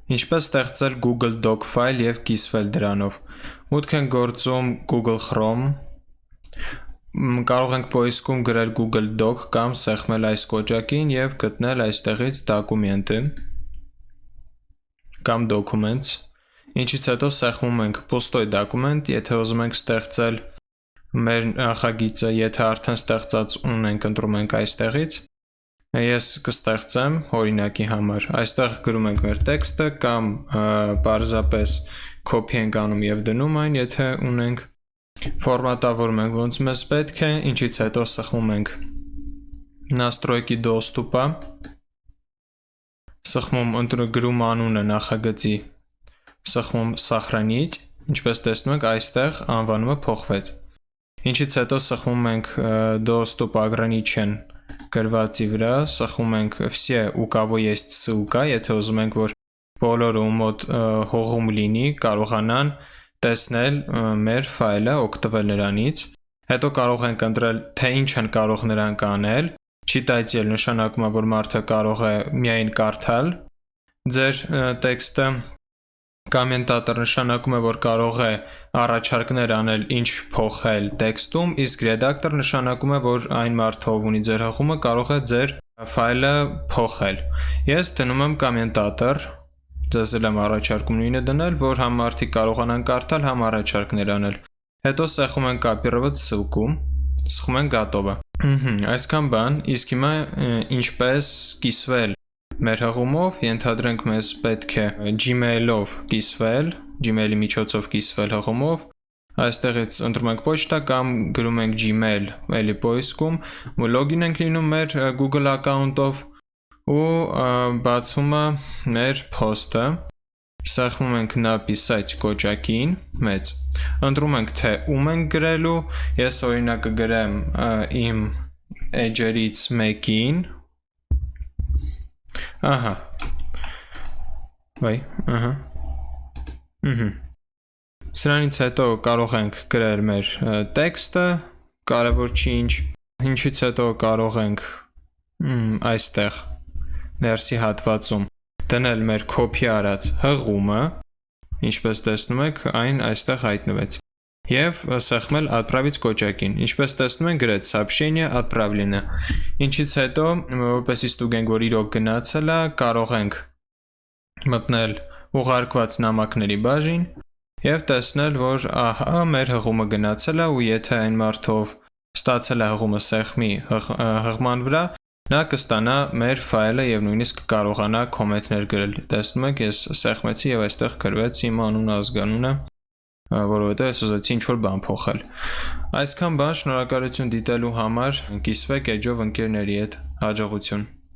Ինչպես ստեղծել Google Doc ֆայլ և կիսվել դրանով։ Մուտք ենք գործում Google Chrome, կարող ենք պոիսկում գրել Google Doc կամ սեղմել այս կոճակին և գտնել այստեղից դոկումենты կամ documents, ինչից հետո սեղմում ենք պուստոյ դոկումենտ, եթե ուզում ենք ստեղծել մեր նախագիծը, եթե արդեն ստեղծած ունենք, ընտրում ենք այստեղից, ես կստեղծեմ օրինակի համար, այստեղ գրում ենք մեր տեքստը կամ պարզապես copy ենք անում և դնում այն, եթե ունենք, ֆորմատավորում ենք ոնց մեզ պետք է, ինչից հետո սխմում ենք настройки доступа, սխմում գրում անունը նախագծի, սխմում сохранить, ինչպես տեսնում եք այստեղ անվանումը փոխվեց, ինչից հետո սխմում ենք доступ ограничен գրվածի վրա, սխում ենք все, у кого есть ссылка, եթե ուզում ենք, որ բոլորը ում մոտ հողում լինի, կարողանան տեսնել մեր ֆայլը, օգտվել նրանից, հետո կարող ենք ընտրել, թե ինչ են կարող նրանք անել, читатель նշանակում է, որ մարդը կարող է միայն կարդալ ձեր տեքստը, կոմենտատոր նշանակում է, որ կարող է առաջարկներ անել ինչ փոխել տեքստում, իսկ ռեդակտոր նշանակում է, որ այն մարդը, ով ունի ձեր հղումը, կարող է ձեր ֆայլը փոխել։ Ես դնում եմ կոմենտատոր, ձեզ եմ առաջարկում նույնը դնել, որ համ մարդիկ կարողանան կարդալ, համ առաջարկներ անել։ Հետո սեղմում ենք կոպիրovat ссылку, սխում ենք готово։ Այսքան բան, իսկ հիմա ինչպես կիսվել մեր հղումով, ենթադրենք մեզ պետք է Gmail-ով կիսվել, Gmail-ի միջոցով կիսվել հղումով, այստեղից ընտրում ենք պոչտա կամ գրում ենք Gmail, էլի պոիսկում, լոգին ենք լինում մեր Google account-ով ու բացվում է մեր post-ը, սեղմում ենք написать կոճակին, մեծ, ընտրում ենք թե ում ենք գրելու, ես օրինակ կգրեմ իմ էջերից մեկին, ահա, վայ, ահա, սրանից հետո կարող ենք գրել մեր տեքստը, կարևոր չի ինչից հետո կարող ենք այստեղ ներսի հատվածում դնել մեր copy արած հղումը, ինչպես տեսնում եք, այն այստեղ հայտնվեց, և սեղմել отправить կոճակին, ինչպես տեսնում եք գրեց сообщение отправлено, ինչից հետո, որպեսզի ստուգենք, որ իրոք գնացել է, կարող ենք մտնել ուղարկված նամակների բաժին և տեսնել, որ ահա մեր հղումը գնացել է ու եթե այն մարդով ստացել է հղումը սեղմի հղման վրա, նա կստանա մեր ֆայլը և նույնիսկ կարողանա կոմենտներ գրել, տեսնում եք, ես սեղմեցի և այստեղ գրվեց իմ անունը, ազգանունը, որովհետև ես ուզեցի ինչ-որ բան փոխել։ Այսքան բան, շնորհակալություն դիտելու համար, կիսվեք էջով ընկերների հետ, հաջողություն։